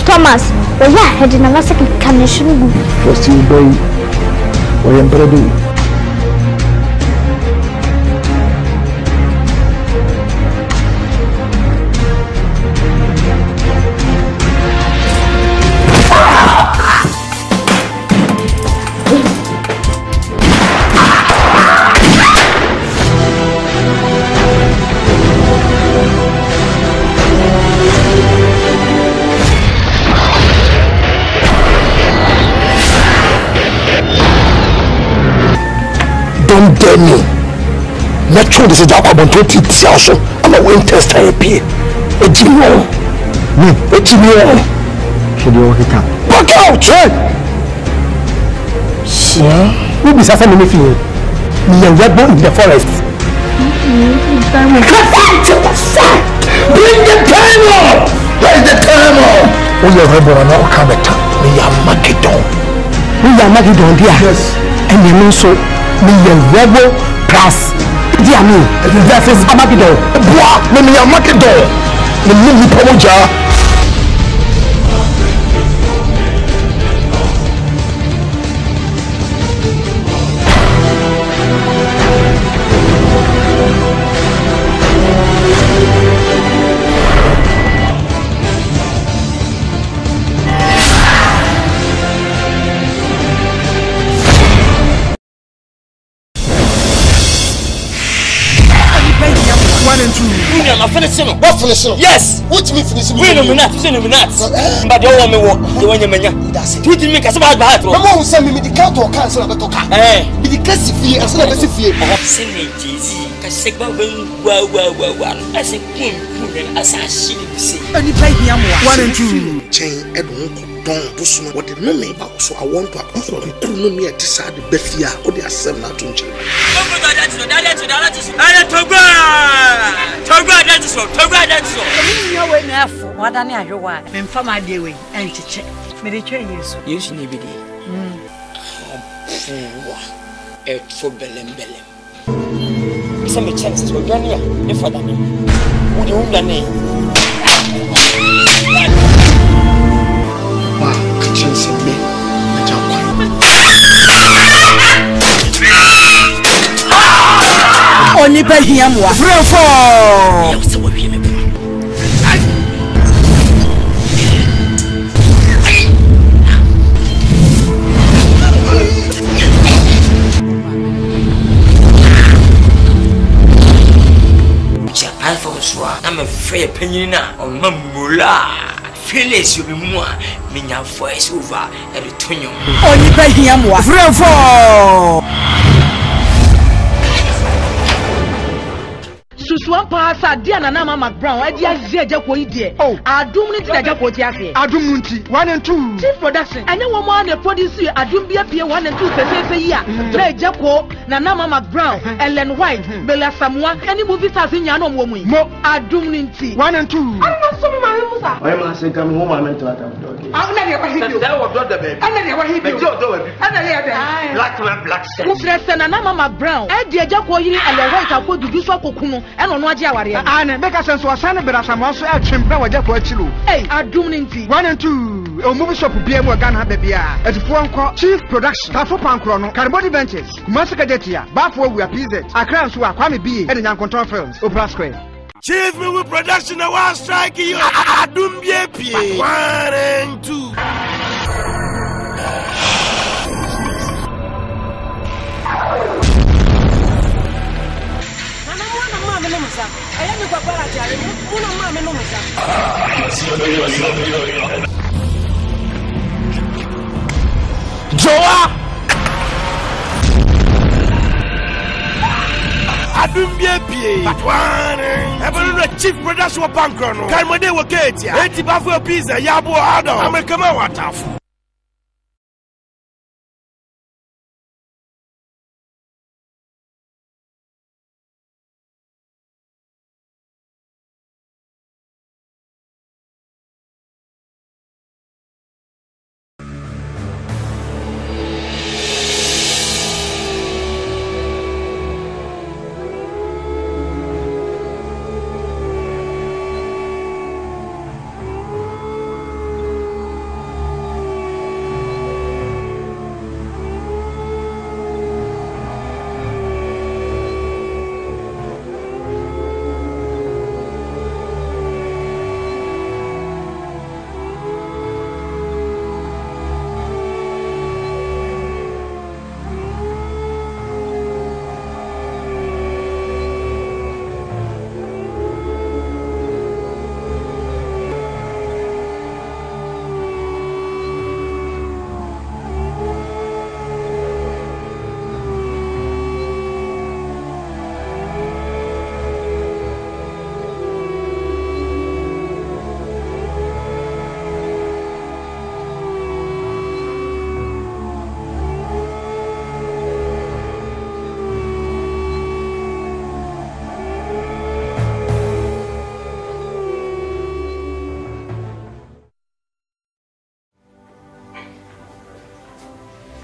Thomas, well, yeah, I didn't know second condition. First, you boy, or emperor. Don't dare me. Not true, this is Jacob on 20 years. I'm a win test. I appear. A Jimmy. Should you walk it out? Walk out! Sure. Who be suffering anything? Me and rebel in the forest. Bring the timer! Where's the timer? We are rebel and all come at me. We are Magidon. We are Magidon, dear. Yes. And you know so. Me and rebel plus dear me. That is Magidon. Boah, me are Magidon. Me Pomoja. I'm finishing. What finishing? Yes. What me finishing? Wait a minute. But don't want me walk. You want your menu. That's it. You didn't make us about that. Mama will send me medical to cancel a better car. Eh. Medical fee as well as if you have seen me, Jay-Z. I say, well. I say, as I see you say. And you play me, I'm 1 and 2. Chain and don't push what the name about. So I want to acquire me at this side of Bethia or the assembly to change. What I know why. I'm from my day and to check. Mediterranean use. You should be there. It's for Bellem. Some chances were done here. If I don't know, would you own the name? Wow, chance in me. Only by him was free. I'm a fair opinion on Mamula. Phyllis, you be more. Minya voice over at the Tonyo. Only by him was free. Suswan pasa dia na Mama Brown e dia zeja ko ide adum ni dia ko ti afi adum nti 1 and 2 chief production anya wo mo na produce adum bia pie 1 and 2 sese yi a na eja ko na Mama Brown Ellen White Bella Samoa any movie stars nya no mo adum nti 1 and 2 ana so me ma he musa why ma say come home ma mental attack okay ana dia kwa hidio that was not the baby ana dia kwa hidio ana dia black sense kutrese na Mama Brown e dia eja ko yiri Ellen White akodudu so kokunu eno no agi aware ana make sense was sana Bella Samoa so e twempra waja ko achilo adum nti 1 and 2 o movie shop bia mu Ghana ba bia etifo nko chief production tafo pankro no Carbody Ventures Kumasi Kajetia Bafo we PZ Accra so Kwame B e Nyankonton Films Opera Square Chief movie production I want strike you adum bia pie 1 and 2 Joa adum bia pie Ebonu chief production wa Pankro no Kalmode wo gate ya eti Bafo pizza ya bo ado amekama watafu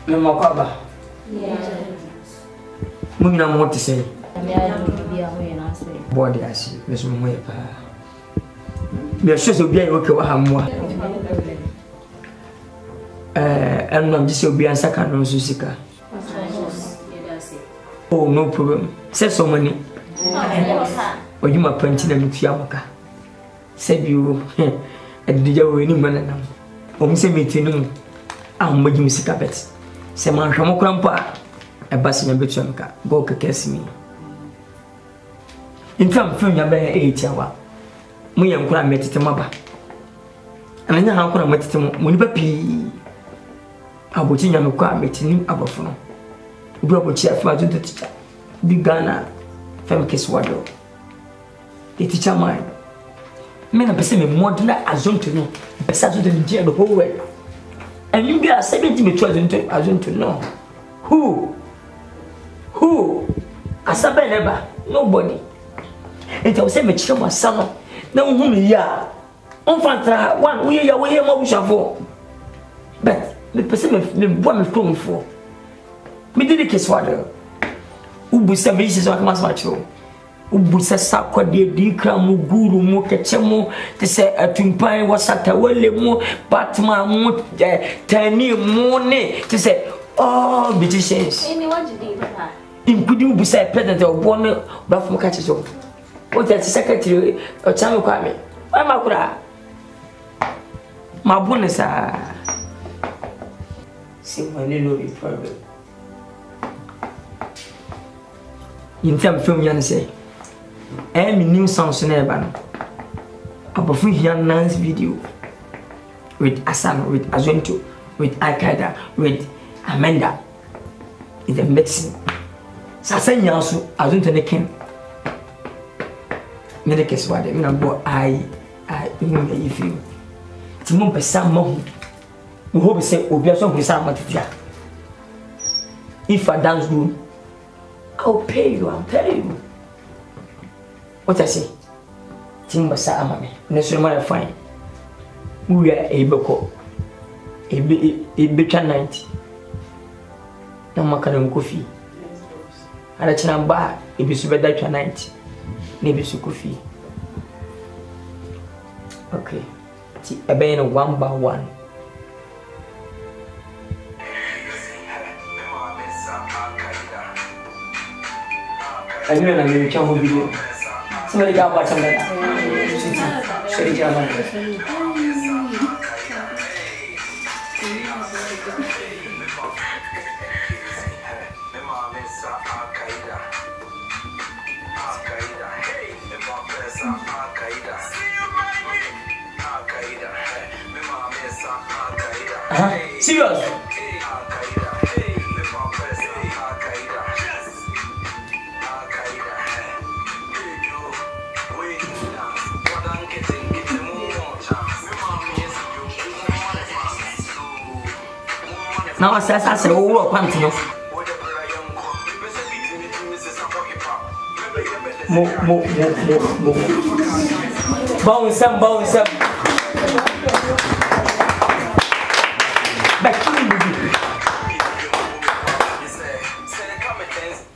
Me makwaba. Muna mo te say. Body asi, meso mo ye pa. Me sure so bia okay wa hamwa. I'm just obi ansa kan no so sika. Oh no problem. Say so money. Oh you my panty na mutua maka. Said you adija we ni manana. O mi se metinu am magi musika bet. Se man hwamo krampa e basi nya betua maka. Go kekesi mi. Intam film nya be 8 awa. Mu ye nkura metete maba. Ananya ha nkura metete mo ni papi. Aboti nya mekwa metini abofono. Obi aboti afa do teacher. Big Ghana fam keswado. The teacher man. Me na pese me modeler azonto no. Pese azonto the the whole world. And you be a 70 me azonto no. Who? Asabe never. Nobody. And I say me chire mo asano. Na hu me ya. On fantra one we ya we mo bushafo. But me pese me bo me from for. Me did the keswado. Ubusa me Jesus akama smacho. Ubusa sakwade di kra mu guru mu keche mu te se atumpan wasata wale mu batman mu tani mu ne te se all beauticians what did you papa including ubusa president of one bafum ka checho what the secretary o chame kwa me why makura mabune sa si money no be problem in term film yan say any new songs never above here dance video with Asano, with Azonto, with Al-Qaeda, with Amanda in the medicine. Sasen Yasu, Azonto the king. Medicus what they mean about I remember if you Timon Pesamo who hope say Obiason Pesamatia. If I dance room, I'll pay you, I'll tell you. What I say? Timbasa amame. Nesu mara fine. We are able a better 90. No makana kofi. Ara china ba e bisu beda 90. Ne bisu kofi. Okay. Ti ebe no 1 by 1. I know na me chamo video. Somebody got watch something like that. Shady job on it. Serious? Now I said, oh, continue. Mo. Bounce up.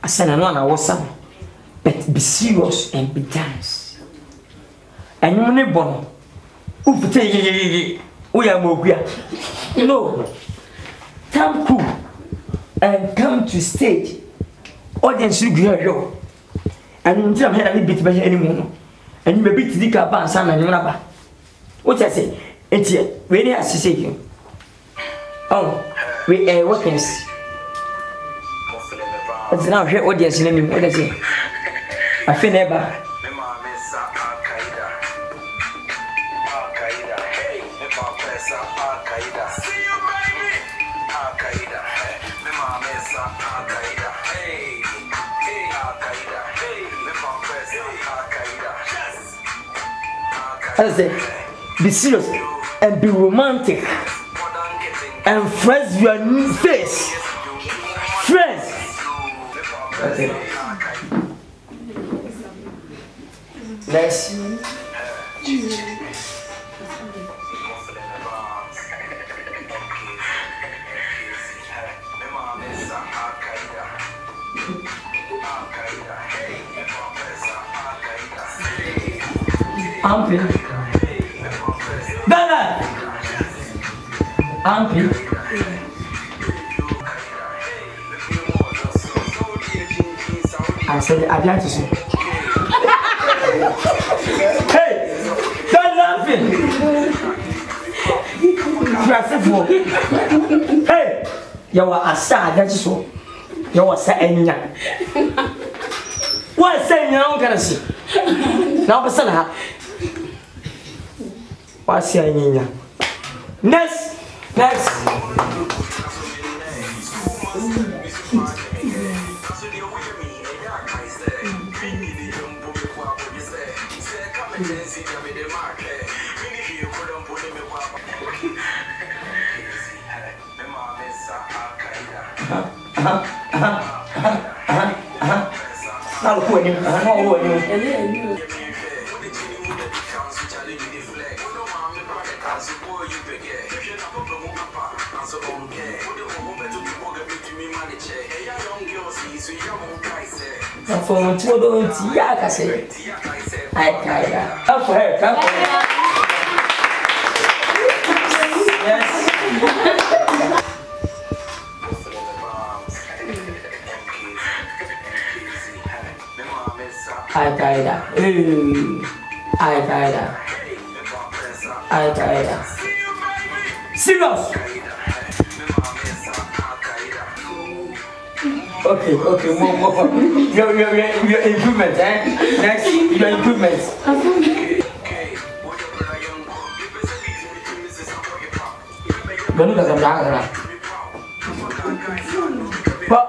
I said, I was but be serious and be dance. And you money bon. We are more. No. Come cool and come to stage. Audience you hear you. And you don't have any bit by anymore. And you may beat the car and son and your what I say? It's here. Really has to say you. Oh, we are working. It's now here audience in any what I say. I feel never. I say, be serious and be romantic and friends your new face. Friends. Okay. Next. Ampy. Ghana. Ampy. I said, I'd like to see. Hey, don't laughing. Hey, you are a sad, that's so. You are saying, what saying your own currency? Now, the son, what's saying? Next. How could you? For two don't I say. I come for her. Yes. Al-Qaeda. Serious. Okay, more. Your improvement, Next, your improvement. Don't look at them down. But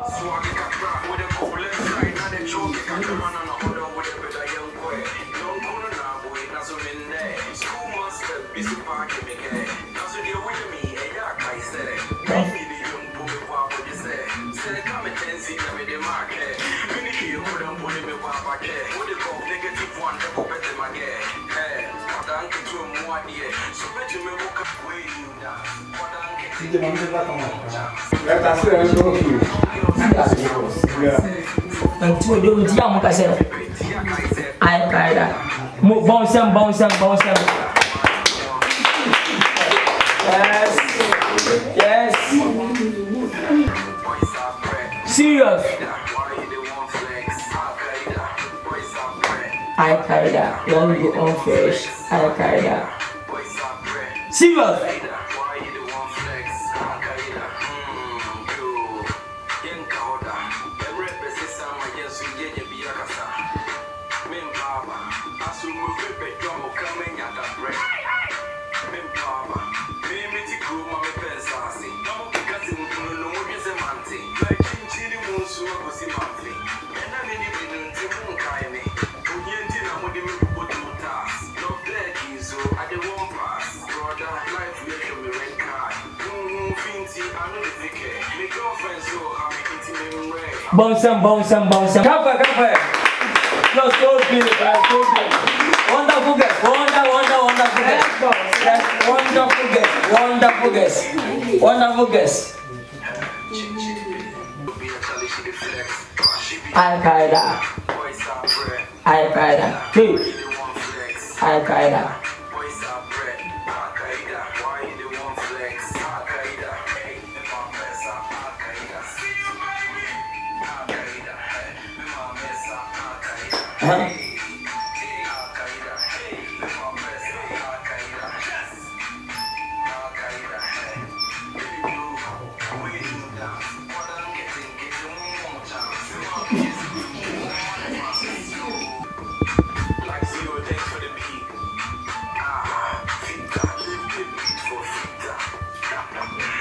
until you young, I said, Al-Qaeda. Bounce them. Yes. Serious. Al-Qaeda. Long go on first. Al-Qaeda. Serious. Bounce them. Cover. No, so good. Wonderful guess. Al-Qaeda. Hey. Al-Qaeda.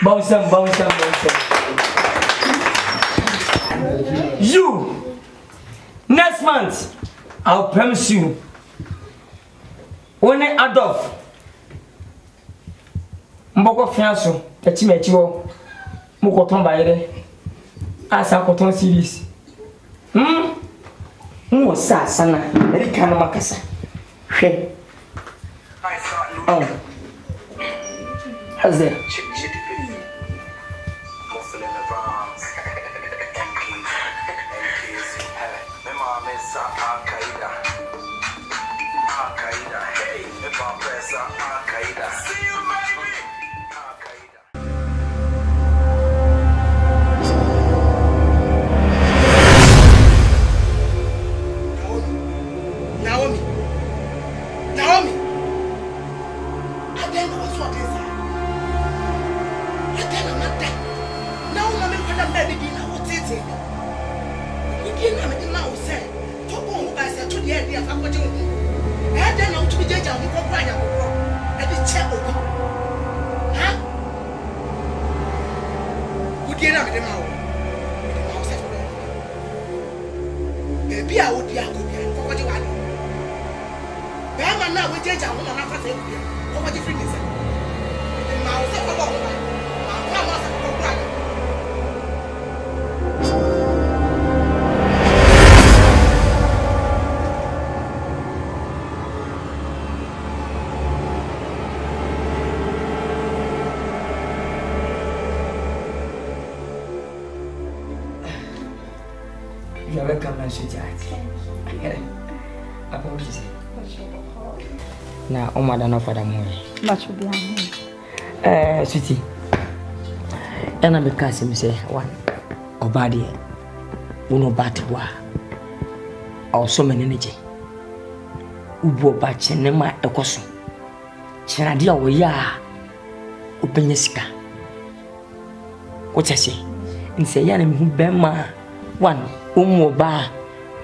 Bounce them. You, next month, I'll promise you, when Adolf Mboko Fianso, the Chimecho, Mokoton Baile, as a cotton series. Who was Sana, very kind of Macassa. Oh, how's that? You are welcome, my sweetheart. Apologies. Now, Oma, no father, Much will be sweetie. And I'm because him say one or body, uno batwa, or so many energy. Ubo batch and nema ecoso. Chanadia, we are open yeska. What I say? And say, Yanim who bema one. Ba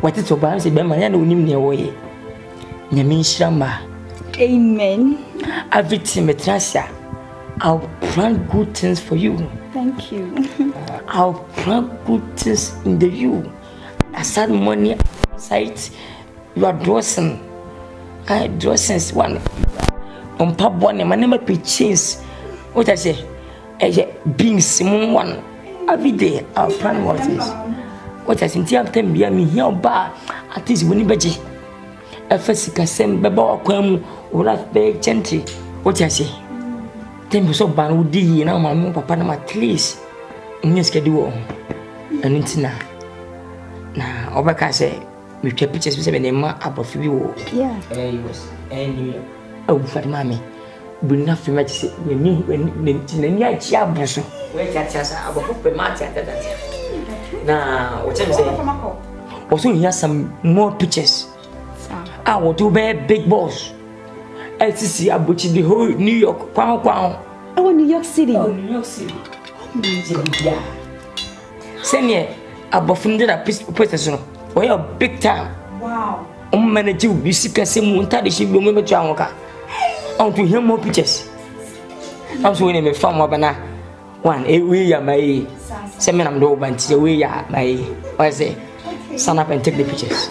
what it about say be man ya na onim ne wo ye nyame nshiramba amen everything metrasia I'll plan good things for you. Thank you. I'll plan good things in the you aside money outside you are dressing dressings one on pap one my name be change what I say being simon one every day I'll plan what is what I think after me here ba at least when beji efesika sem beba okwam ora be gentle what I say tempo so ban udi na mama papa na at least nyi schedule and ntina na obeka say me twa pictures be na ma abofi bi wo yeah yes and oh for mama bu na fi ma say ni ni achi abuso we chacha sa abofi pe ma chacha now, what I'm saying, also he has some more pictures. I will do big boss. LCC Abuchi the whole New York, Kwang. Oh, New York City. Oh, New York City. Yeah. Send here about 100 person. We are big time. Wow. Manage you see can say Munta she will remember Janka. I want to hear more pictures. I'm so in a farm of one, we are my. Semen am do ban ti we ya my what say stand up and take the pictures.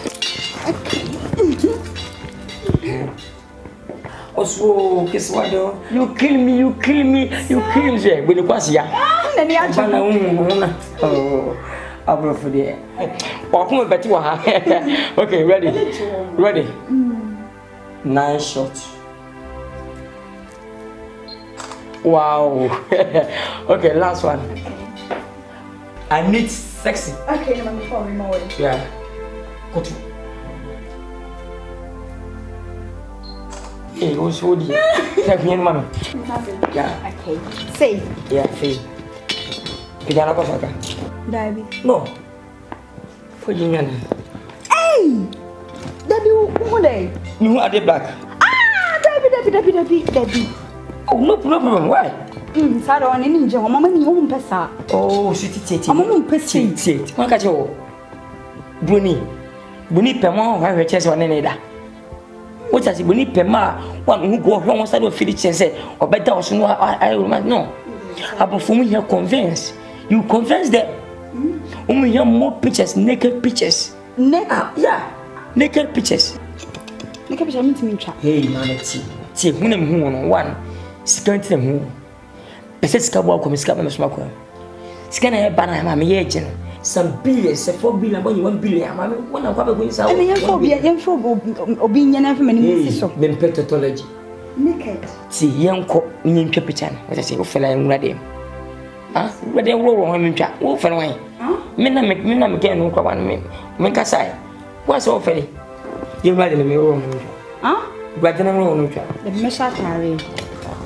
Also kiss what do you kill me me when you pass ya nani acha oh abro for there wa kuma beti wa ha okay ready nice shot. Wow. Okay, last one. I need sexy. Okay, no, before we move. Yeah. Go to. Hey, what's all the? Take me in, mommy. Yeah. Okay. Say. Yeah, say. Pijana ko saka. Dabi. No. For you, man. Hey. Dabi, who dey? You are the black. Ah, Dabi. Oh, no problem. Why? Sara wani ni nje mama ni mo mpesa. Oh, sweetie tete. Mama mo mpesa. Tete. Wan ka je o. Boni pema wa we chese wani da. O ta si boni pema wan hu go hwe won sare o fili chese o beta o so no. Abofo mu here convince. You convince them. We have more pictures, naked pictures. Yeah. Naked pictures. Naked pictures mean to me chat. Hey, man, see, who one. Second them who. Pese ska bo akomi ska me so makwa. Ska na e ba na ma me ye je no. Some billions, 4 billion, 1 billion. Ma me wona kwa be go inside. E me yen for obi nya na fa mani so. Ben petology. Naked. See, yenko nyi ntwa picture na. What I say, o fela nwura dem. Ah, we dey wo ho ntwa. Wo fela wan. Me na me ke no kwa wan me. Me ka sai. Wa so fela. You ready me wo ho ntwa. But I'm not The Mesha carry.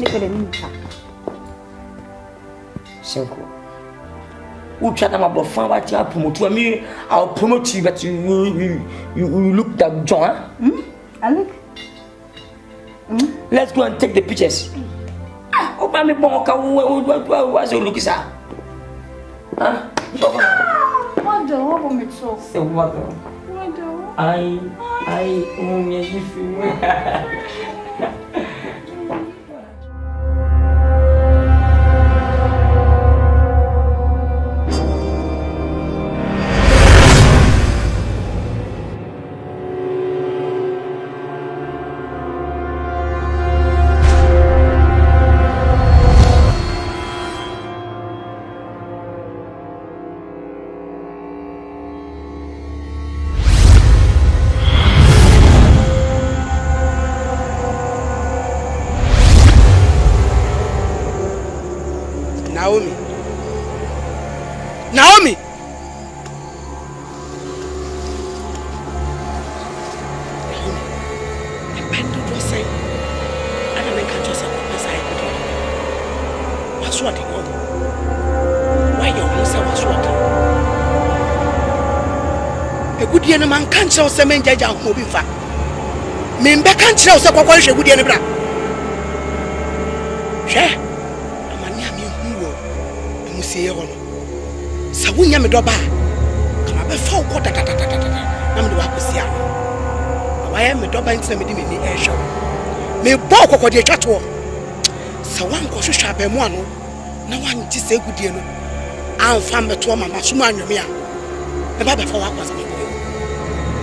Look at the simple. Who chat about fun what you promote me? I'll promote you, but you look that John. I look. Let's go and take the pictures. Open me, what's your look, sir? Huh? What the what me so? Say what? I own if you. Naomi! Dependent was saying, I don't make a yourself beside me. What's what you want? Why you always say what's what? A good young man can't show some men judge out moving far. Member can't show some of a good young man. Share? I'm a near me who will see you. So when you do bad, come up before quarter. I'm the Wakusia. Why am I doing something in the air show? Me balk or the chat war. So one goes to sharp and one. No one to say good deal. I'll find the two of my Suman. The Baba for what was me.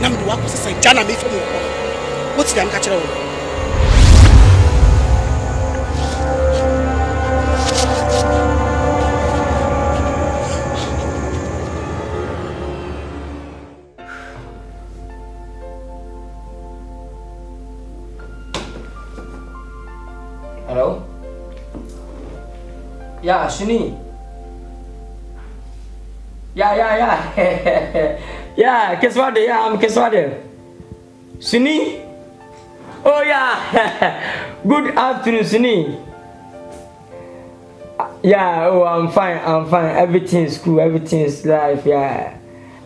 Nam the Wakus say, Jana, me for me. What's the catcher? Hello? Yeah, Shuni. Yeah. Yeah, Keswade, yeah, I'm Keswade. Shuni? Oh, yeah. Good afternoon, Shuni. Yeah, oh, I'm fine. Everything is cool, everything is life, yeah.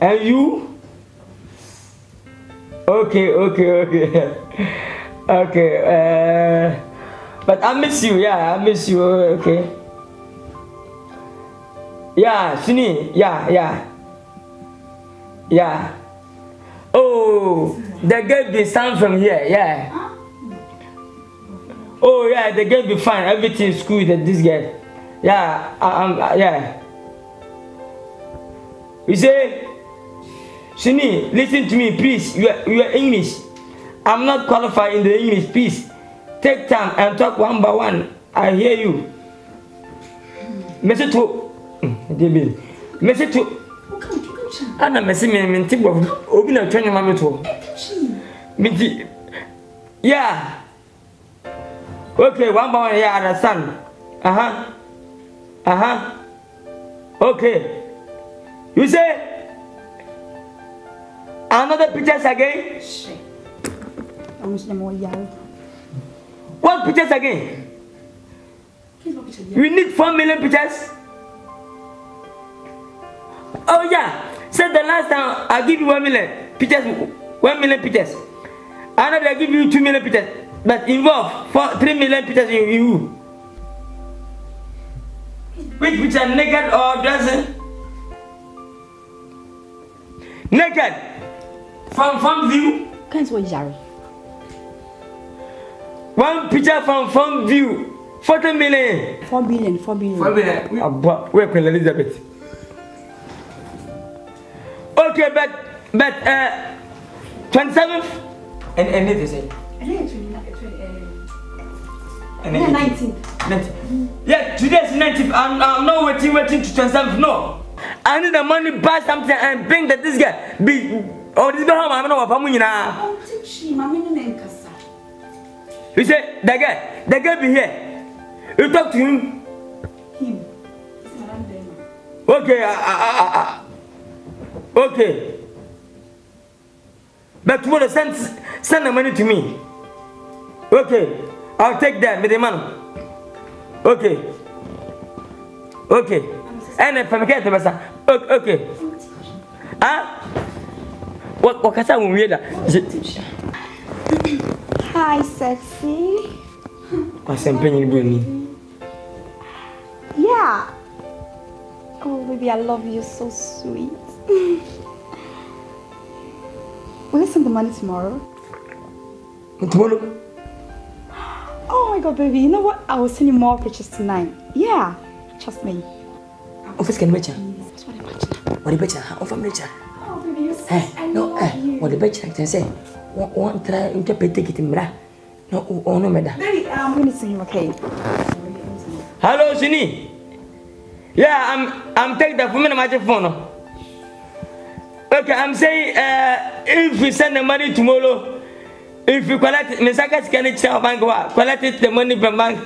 And you? Okay. Okay, but I miss you, yeah, okay. Yeah, Shuni, yeah. Oh, the girl be sound from here, yeah. Oh, yeah, the girl be fine, everything is cool with this girl. Yeah, yeah. You say, Shuni, listen to me, please, you are English. I'm not qualified in the English, please. Take time and talk one by one. I hear you. Message to Message to Anna Messi Mintibo. Open a training mamma to Minty. Yeah. Okay, one by one, yeah, understand. Okay. You say another pictures again? What pictures again? We need 4 million pictures. Oh yeah, said the last time I give you 1 million pictures, 1 million pictures. Another I give you 2 million pictures, but involve 3 million pictures in you. Which picture, naked or dressing? Naked. From view. Can't wait, Jerry. One picture from front view. 40 million. 4 billion. 4 billion. Where Queen Elizabeth? Okay, but 27th and it is it. And 19th. Yeah, today's 19th. I'm not waiting to 27th. No, I need the money, buy something, and bring that this guy be. Oh, this guy, I'm not a family now. You say the guy be here. You talk to him. Okay, okay. But tomorrow send the money to me. Okay, I'll take that, with the man. Okay. Okay. And if I get the best, okay. Ah? What can I say? Hi, sexy. What's happening with me? Yeah. Oh, baby, I love you. So sweet. Will you send the money tomorrow? Tomorrow? Oh my God, baby. You know what? I will send you more pictures tonight. Yeah. Trust me. Office can reach her. That's what I imagine. What the better? Offer reach her. Oh, baby, you're so What the better can say? One try to take it in bra. No, no matter. Baby, I'm going to see him, okay? Hello, Sini. Yeah, I'm taking the phone my phone. Okay, I'm saying if we send the money tomorrow, if you collect Misaka can it bank collect the money from bank.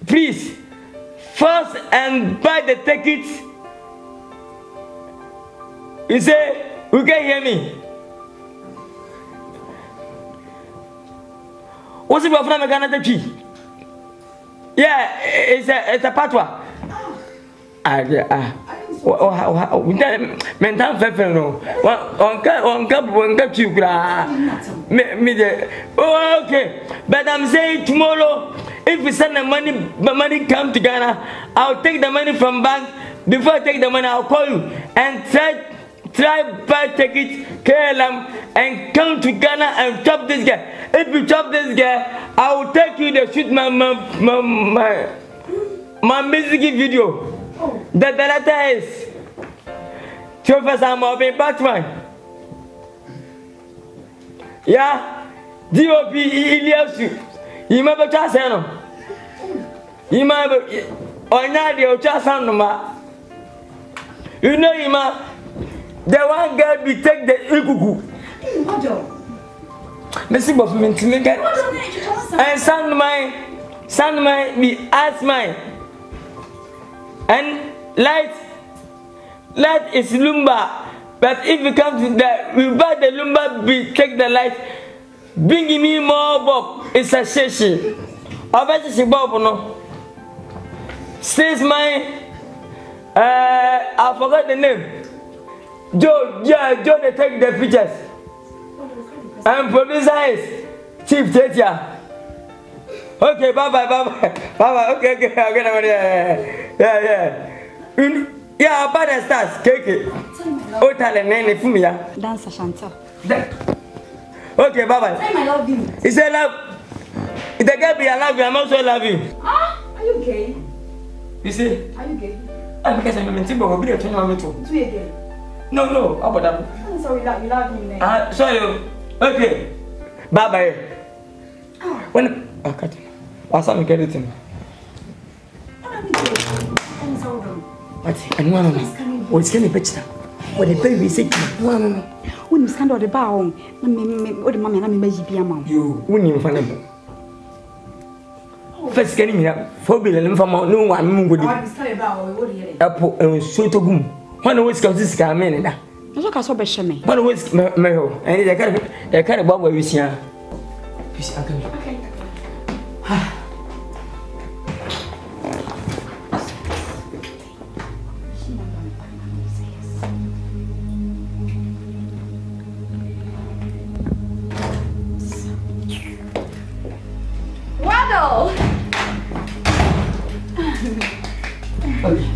Please first and buy the tickets. You say you can hear me. What's it from Canada tree? Yeah, it's a patois. Mental fefe no. One cup you okay. But I'm saying tomorrow, if we send the money come to Ghana, I'll take the money from bank. Before I take the money, I'll call you and try buy ticket KLM and come to Ghana and chop this guy. If you chop this guy, I will take you to shoot my music video. The letter is Professor Mobin Batman. Yeah, DOP Iliasu. You may be Chasano. You may be Onadio Chasanoma. You know, Ima, the one girl be take the Igugu. Missing of me to make it. And son mine be as mine. And light is lumber, but if you come to that, we buy the lumber, we take the light, bring me more bob. It's a session. I bet it's a bob no. Since my I forgot the name. Joe, they take the pictures. And producer is Chief Tetia. Okay, bye. Okay, yeah, I'll buy the stars, cake. Oh, talent, name for me. Dance, Chantal. Okay, bye. I love you. He said, love. If the girl be I love you, I'm also love you. Ah, are you gay? You see? Are you gay? Because I'm a timber, we'll be a 21 too. Do you gay? No, how about that? I'm sorry, you love me, man. Sorry. Okay. Bye. When I cut him. I saw me get it in. What? And one of them. What's going to be better? What the baby is sick. One. When you stand on the bar, what the mammy and I may be a mom. You wouldn't find them. First, getting me up for billion from no one would apple and so to boom. One always got this guy, man. I look at so bad, me. One always, Meho, and I can't about where we see her. Okay. Waddle! Okay.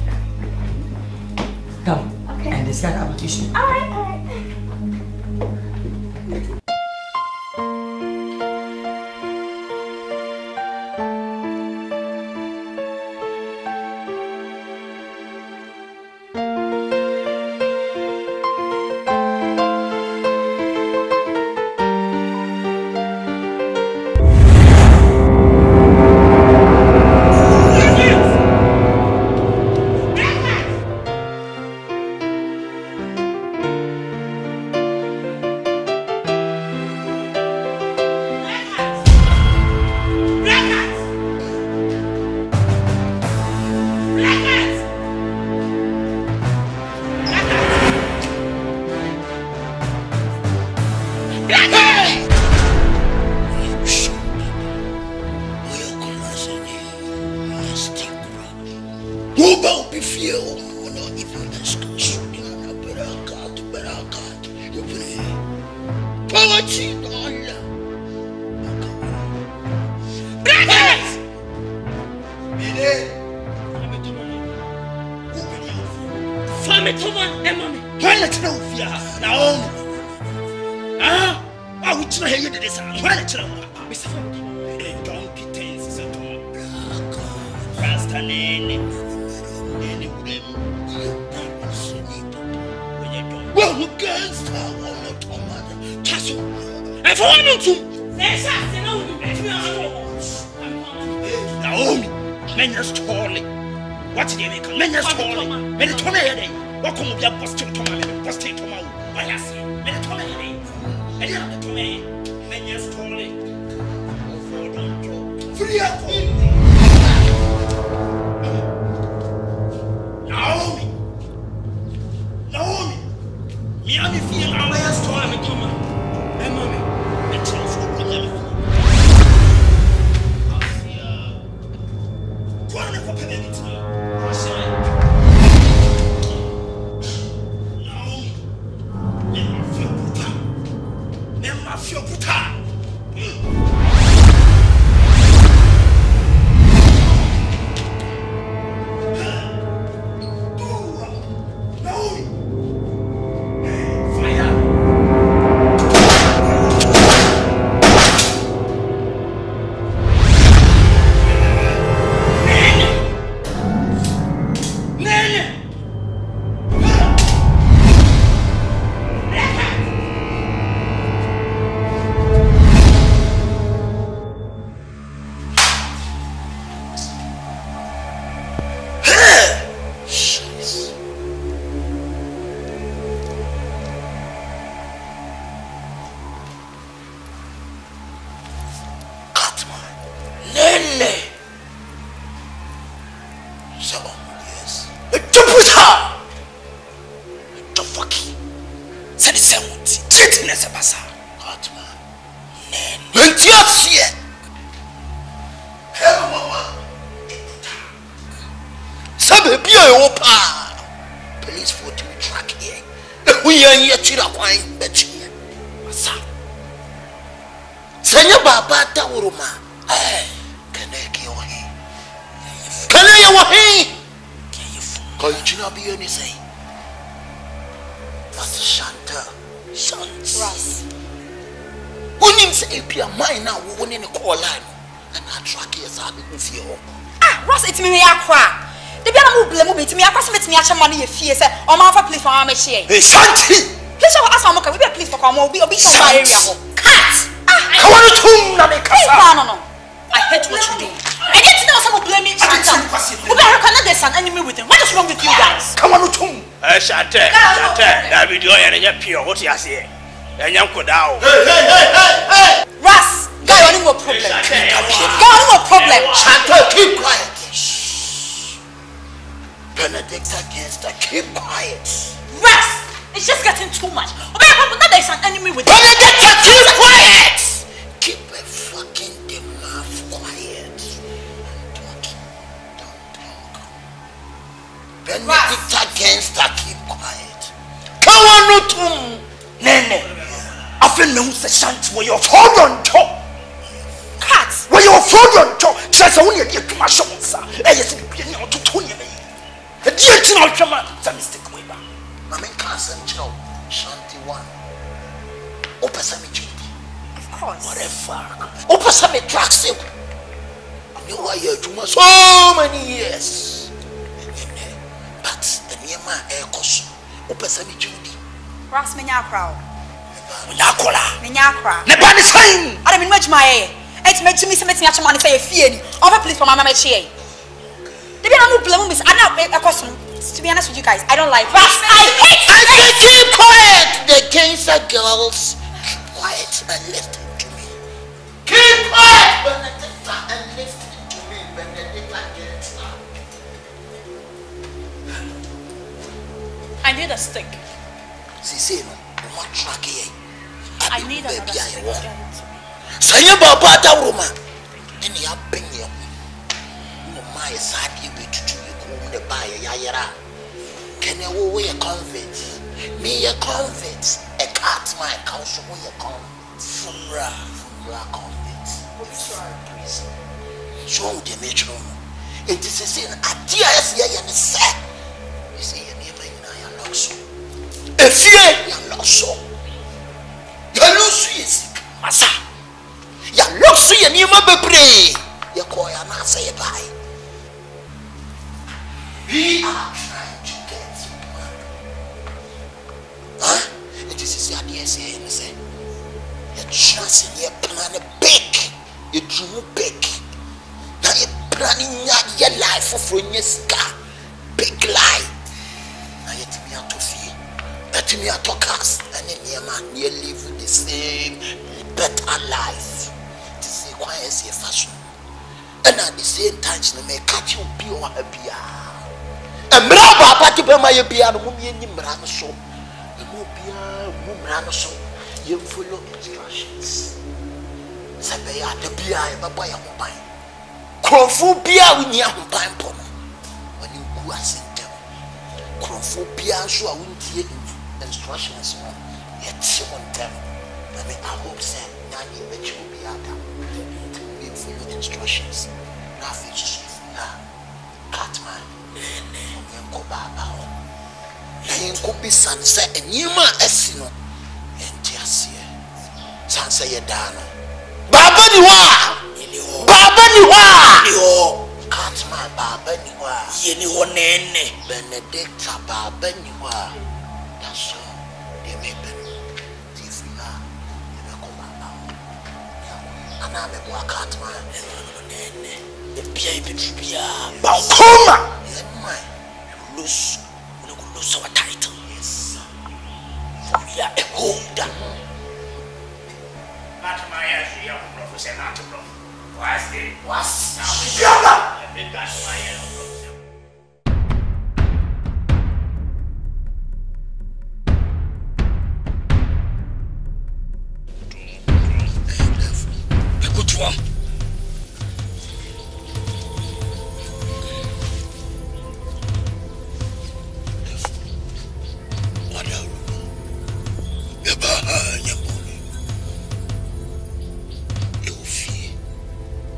Come. Okay. And this guy application. All right. Who will be feel? No, if you ask us, Barakat, you pray. Poetry, Allah. Brothers! Family, Mommy. Why let you know fear? Now, I would not hear this. Why let you know? Mr. Donkey Tails, Rasta Nene. Well, who cares? I want to. Naomi, Mena's Tolly. What did you make? Mena's Tolly. Menatone. What come with your posting to my posting to my why I say Menatone. I didn't to me. Mena's Tolly. Free up. Naomi. Me and the fear my last time I come. And mommy, the chance to bring them. One of the penalty. Naomi, never feel brutal. Police for to track here. We are here to the wine, but here. Sanya Baba Tauruma. Can I kill him? Can I be any say? That's Shanta. Shants. When you say, if you're mine now, we're winning a call line. And I track yes, I didn't see you. Ross, it's me, I cry. The Biana will blame me. I pass me to money if he said, or my police for my share. Hey, Shanty! Please, I'll ask my we be a police for come, be obedient to my area. Cat! I want to tune na make no. I hate what you do. I get to know some will blame me. Who better cannot there's an enemy with him. What is wrong with you guys? Come on, tune. Shante, that video and your pure, what you say. And young Kodao. Hey! Russ, guy, only more problem. Guy, only more problem. Shante, keep quiet. Benedicta against her, keep quiet. Russ, it's just getting too much. There's an enemy with Benedicta, keep quiet. Keep a fucking mouth quiet. Don't talk. Benedicta against her, keep quiet. Come on, no tum. Nene, I feel no sessions where you're hold on top. Cats, where you're hold on top. Just only a get to my shop, sir. I just be able to tune you. The dear chino, come on, some mistake. I mean, cancer, Joe, Shanty one. Open some duty. Of course. What a fuck. Open some tracks. You are here to so many years. But the near my air cost. Open some duty. Ross, Minyakra. Minyakra. Nepani sign. I don't mean much my air. It's made to me some money say a fee. Over please for my mamma chair. They don't blame me. I'm not a question. To be honest with you guys, I don't like Ross. I hate I say keep quiet. The gangster girls, keep quiet and listen to me. Keep quiet, Benedicta, and listen to me, Benedicta gangster. I need a stick. See, no, what track here? I need another stick. Sanya Baba Tauruma. And you have been here. No, my side, you be to do. who the buy a yayara. Can you wear a convict? Me a convict. A cat my council with a convict. Fumra convict. Prison. So the nature. It is a sin. A dear as ye and say. You see, you never know your loss. A fear your loss. Your loss is Massa. Your loss, you never pray. Your coy and I say bye. We are trying to get huh? It is a idea say your chance in your plan big. You drew big. Now you're planning your life for your scar. Big lie. Now you tell me how to feel. Let me talk us and then your man you live the same better life. To say quiet say fashion. And at the same time you may catch you be or happy. And brava party by my piano, Mummy so. The Mubia, so. You follow instructions. Sabaya, the beer, my boy, mobile. Crowful beer with your mobile pony. When you go as in them. Crowful beer, so I won't hear instructions. Yet you want them. I mean, I hope, sir, now you bet you will be out there. You follow instructions. Nothing to see for now. Catman. Baba and could be sunset and you ma esino and just here. Sansa Yadano Baba Niwa Baba Niwa Catman Baba Niwa Yeni Nene Benedicta Baba Niwa. That's all they may be. Tifina Baba and I'm a more Catman Nene the Pia Bankoma. Lose our title. Yes. For we are a holder. Not my young professor, not a problem. What's the what's now? I think that's my young professor. A good one.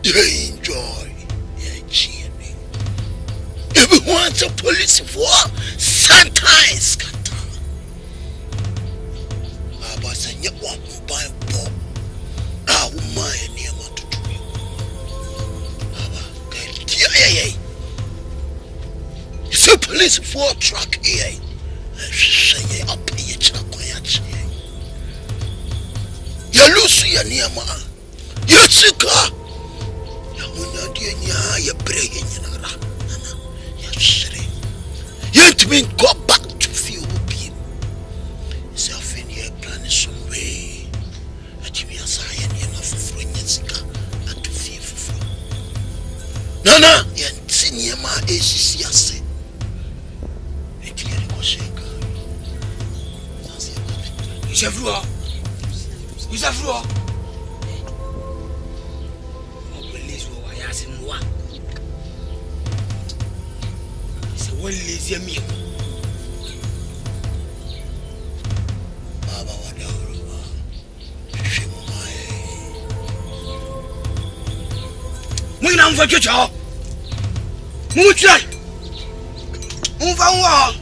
You enjoy your cheering. Everyone's a police war. Sometimes, I was a young one by Bob. I will mind near what to do. It's a police war truck here. I say, I'll pay you truck. You lose your near man. You sick. You break in yet mean go back to feel being self in your plan some way. At me as I am enough for Yensika and to feel for Nana, and senior ma ACC say. It really was shake. Is everywhere? Is everywhere? One lazy meal. Baba, we now for you. Move on.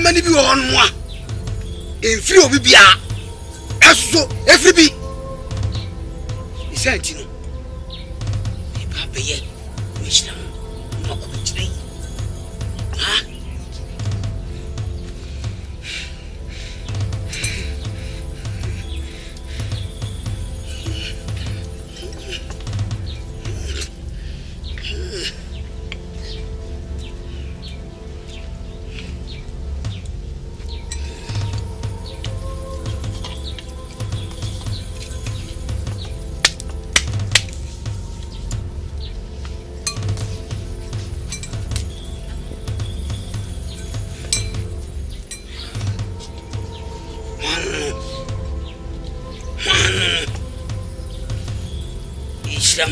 Many be on one in free of Bibia as so every be. He said, you know, Papa, yet, which now, not today. Ah,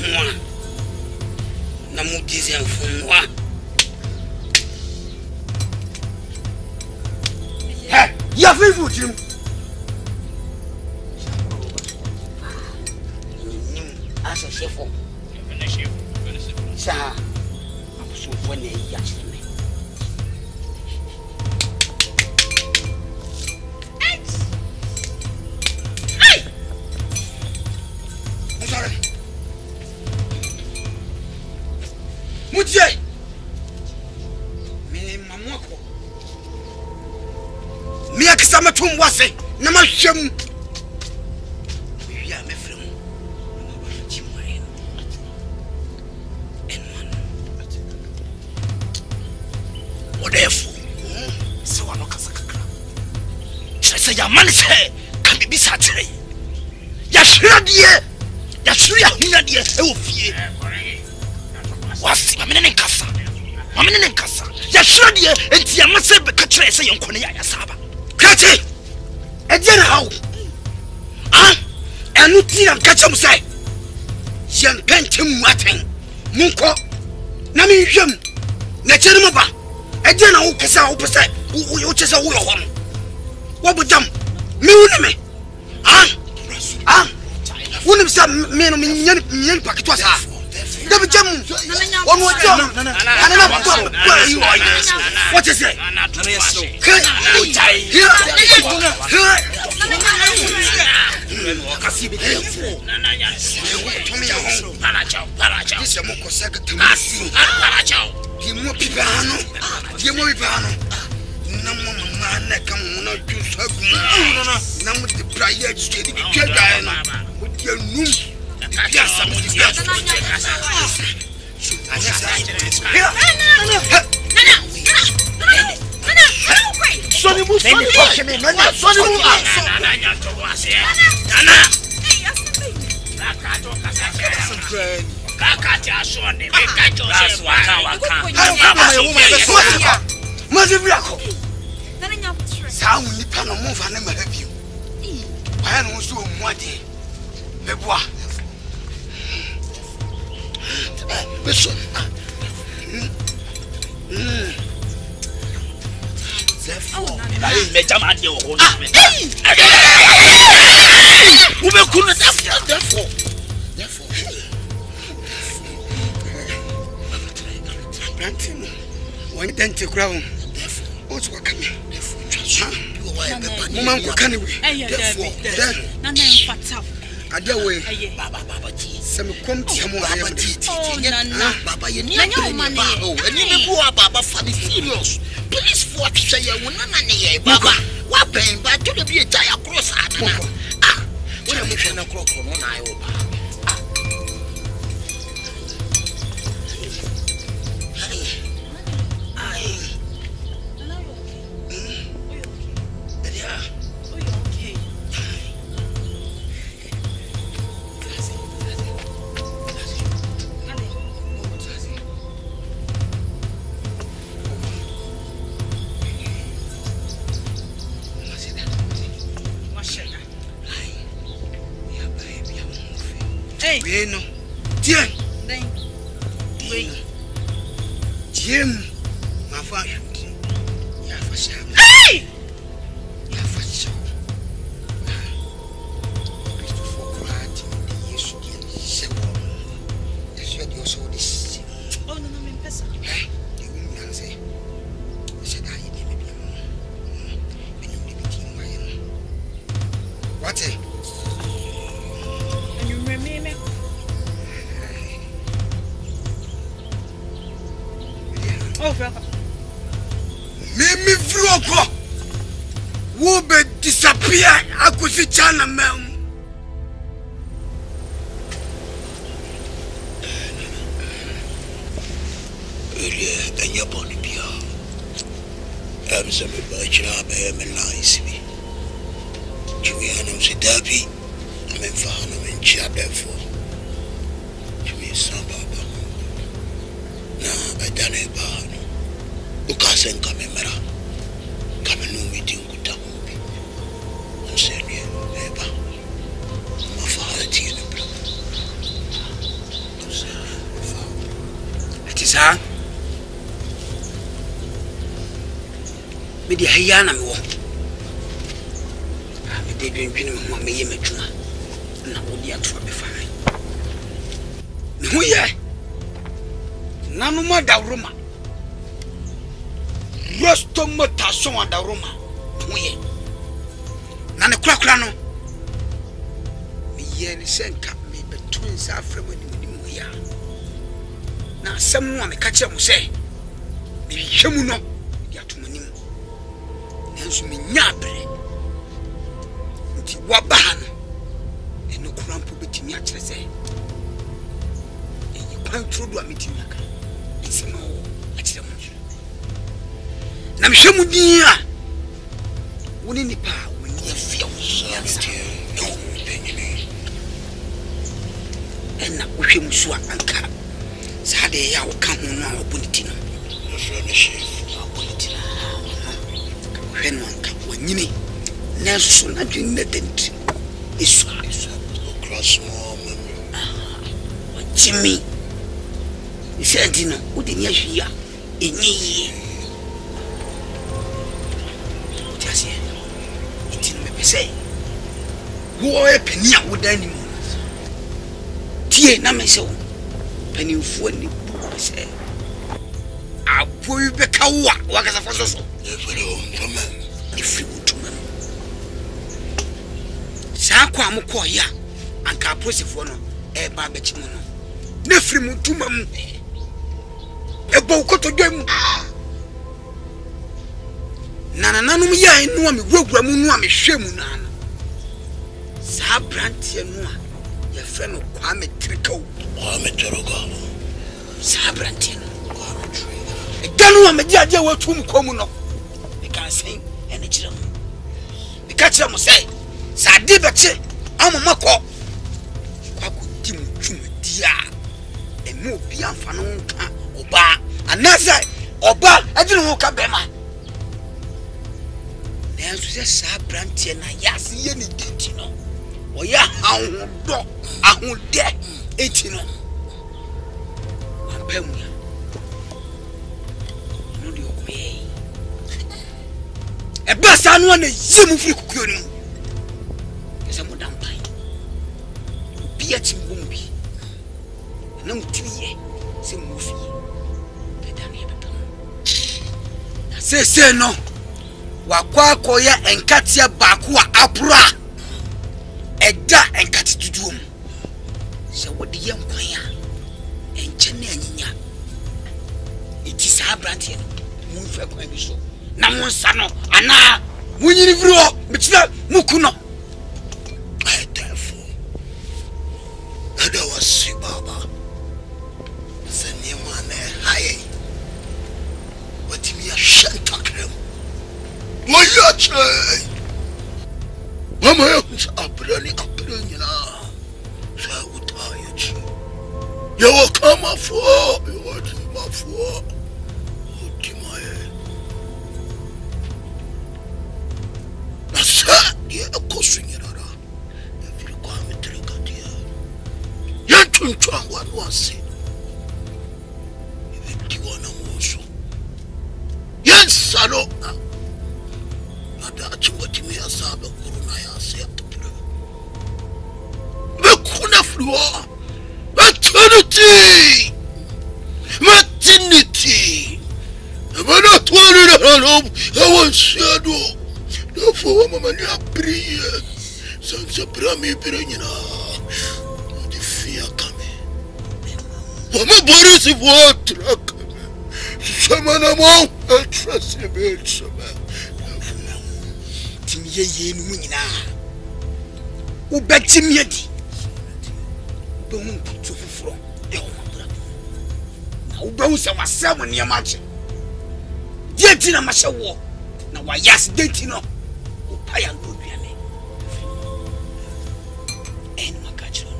da ho na mu dizi anfunwa ya vivu tim asa chefo sa abuso fo na ya chime hey I'm sorry mutie me mamoko me akisa matum wase na mahwem ya me frem na ba chimwe enman odefu se wano kasakaka chese ya manse kan bibi satere ya hradie ya hria hunadie e wo fie wasi mamene nkasa ya hradie enti ya mase be ka kire se yonkone ya saba kati ejena hawo enu ti na ka chemu sai yen kantem waten munko na mi hwem na kire mo ba ejena wo kesa wo pese wo chese wo yo ho wo budam mi wunime wunim sa me no nyen paketwa sa dabi jam ono jo ana what is it Mimi vroko will be disappear. I could see China, ma'am. And your body be I'm some bachelor by a nice me. Juliana said, Dabby, I'm in Fahana and chat therefore. You mean some baba. Nah, I done it, Bahano. Ukasen kamera kama no meeting kutakumbi mseni eba mafahati na bro me de haya na me wo me de dwendwene me ho me ye matwuma na wo di ato be fa me ho ye nanu ma da roma rosto mota so da roma ho ye na ne kura no me ye ni senka me betun sa afra mo ni mo ya na asem no me ka kire mo se me hwemu no di ato mo nim na nso me nyabre nti waba no eno kura mpo betimi a kire se e kwan trodo a metimi aka ese no a kire mo na me hwemu din a woni nipa woni afia wo no na uhwem so anka sade ya wo ka ho no a oponiti no so ne chef oponiti na hwenu anka wanyini na so na dwin na dent isu cross mo wachimi ise dino udi ni ahwia enyi tiasie itino me pese wo e penia wo dani mo tie na me se panimfo ni bu se aboy be kawa wakasa foso so ifri utuma sa kwa amko ya anka prosifo no e ba bechi mu no na fri mutuma mu e bo ukoto dwam nanananum ya enu a me wugura mu nu a me hwemu nana sa brantie nu a ye fre no Kwame Trikau Sabrantin Danu a media wa tum komu no e kan sen ene kire mu e ka kire mu sei sa di beche amamako kwa ko di mu twumadia e mu obi amfa no nka oba anaza oba adi no ka bema na enso se Sabrantin na yasi ye ni denti no oya hawo ahunde etino ampemu no di okuye e basa no na yimu firi kukuo ni esa mo dampai bia chimbumbi na mutiye se mo fi pedani betam na se no wakwa akoya enkatia baako a apura eda enkati tuduom se wodi ye nkwan a enchene anyinya iti sa brantie no mu fe kwan bi so na mo nsa no ana munyini firi ho bitira muku no I therefore ada wasi baba sani mane haye watimi ya shantakrem moyache mama ya apirani apiranyina sa utayachi yawa kama fo yawa mafo otimaye nasa ya akoswinyara efiri kwa metrekatia ya tunchangwa wasi eviti wana moso ya salo ada chimotimi ya sabe kuruna ya siatupre bekuna fluo eternity maternity abana twani na halo awashado dafo mama ni apriye sansa prami pirenyina difia kame mama borisi votra kame samana mo atrasebe sama timiye yenu nyina ubetimiedi ubemu putu fufuro e o mabra na ubewu se wasem niamache dieti na mashewo na wayas denti no upaya ngoduane en makachiro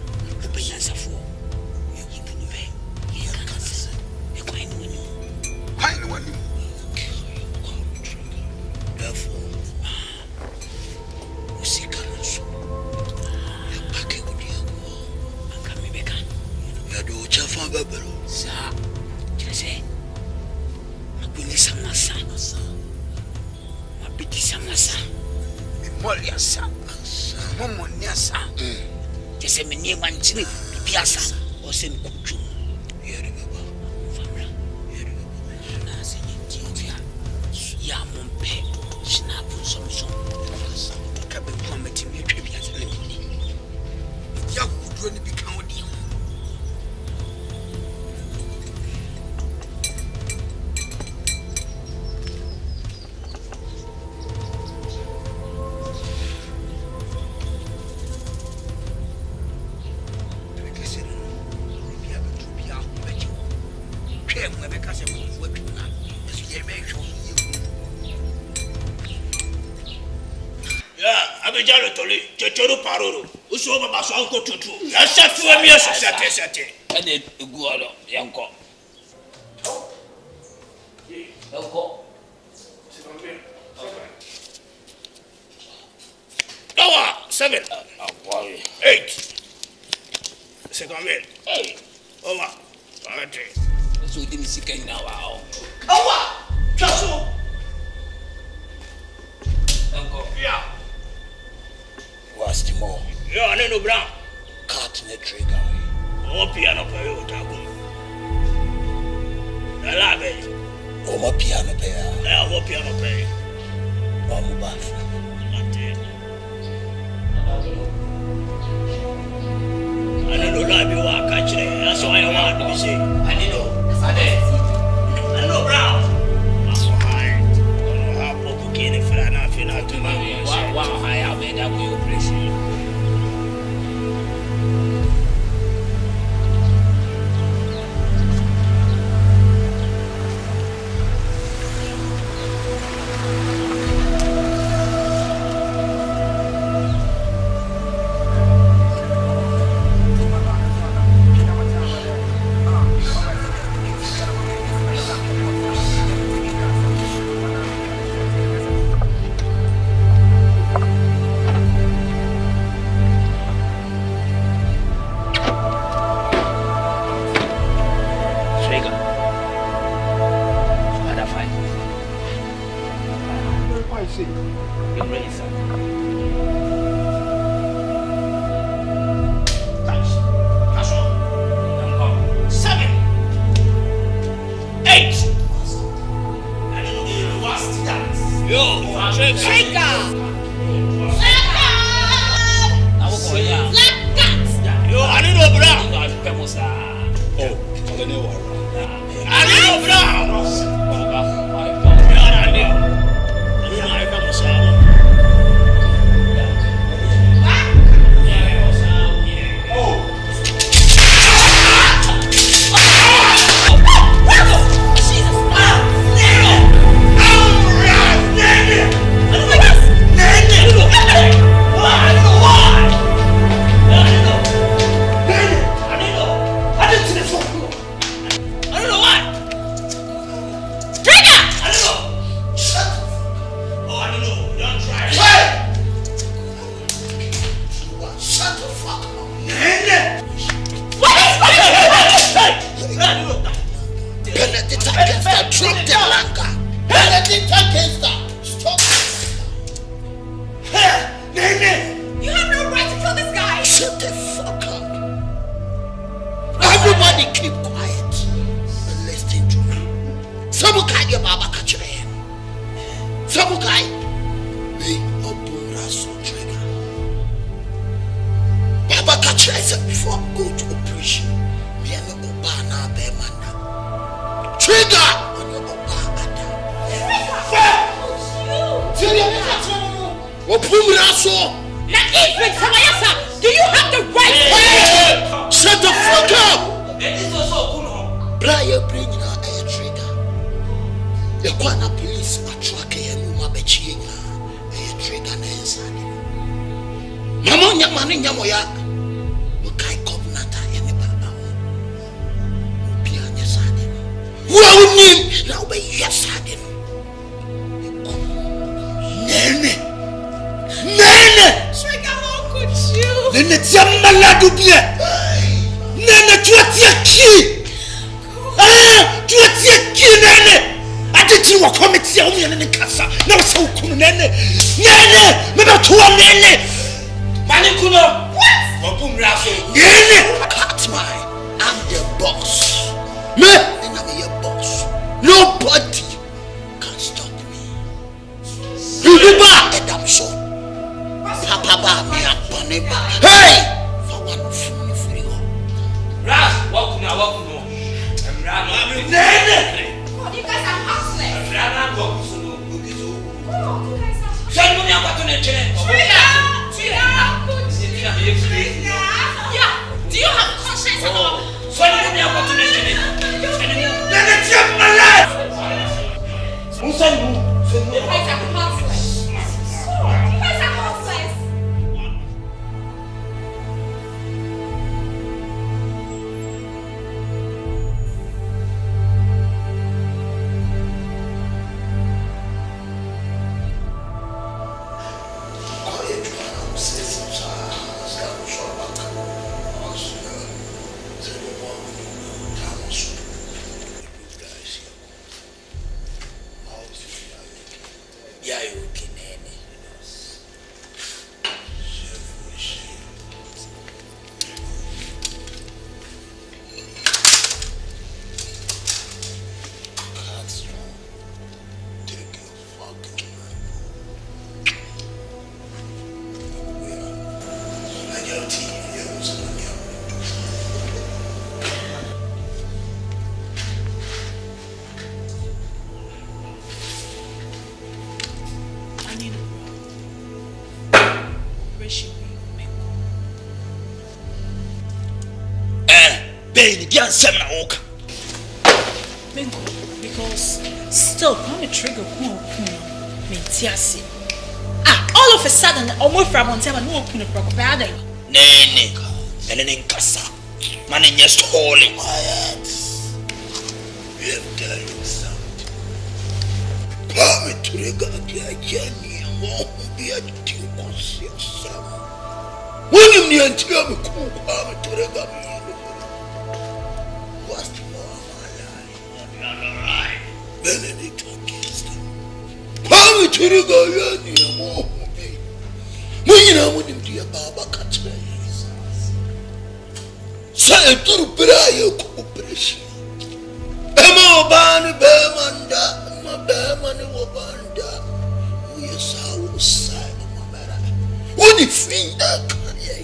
ubenya safo yibunu be yakasa e kwaini wani therefore usikanaso yapake kudiago akamebeka yado chafa babero sa kese akuni samasa Bidisamasa. Moliasa. Momoniasa. Just me near Manchini, Piazza, or send Kuchu. Yamumpe, Snap, some song. Cabin committee, you tribute as a little. Young would really become with you. Abijalo tole, chechoro paroro. Uso baba so anko tutu. Ya shatu emi sate. Ene igualo yanko. Yanko. Dawa 7. 8. Second man. 8. Over. 8. So dimi sikai na wao. Awa. Chaso. Yanko. Yeah. What's the more? Yeah, I know brown. Cut the trigger. Oh, piano player. I love it. Oh, my piano player. Yeah, what piano player? I'm bath. I don't know live you are catching. That's why I want to be saying. I know brown. That's why. I don't know how Poco can if I not feel out to me. Wow, I have made that way operation. Do you have the right? Shut the fuck up! Brian bring a trigger. The Kwana police are tracking and Mabechi a trigger inside. Mamonia Maniamoya, Mukai Covenanta and the Baba. Pianya Sadin. Who are you now by Yasadin? Nene. Trigger, how could you? Nene Jamaladu Bia. Nene, tu as qui? Tu as qui, Nene? I did you a committee on the Casa. No, so come nene. Me be to nene. Manikuno. What? Nene. Cut my. I'm the boss. Me, and I'm your boss. Nobody can stop me. Remember, and I'm so. Papa, me up on it. Hey, for one free. Ras, walk now. I'm running. Nene. You guys are hustlers. Send money out to the chain. Yeah. Do you have conscience at all? Send money out to the chain. Let it take my life. Who send you? You guys are hustlers. Because still, when the trigger all of a sudden, almost from one time, no open a proper bad. Nene, and an incassa. Man, just holy quiet. You have done something. Come to the God, Jenny, and won't be a deal conscious. When you near to me, come to the God. Benedict against him. Come to the Guyana, when you know what him dear Baba catch me. Say to prayer cooperation. Emma Ban Bemanda, my Bemani Wabanda, we are so side of my mother. What if we are Kanye?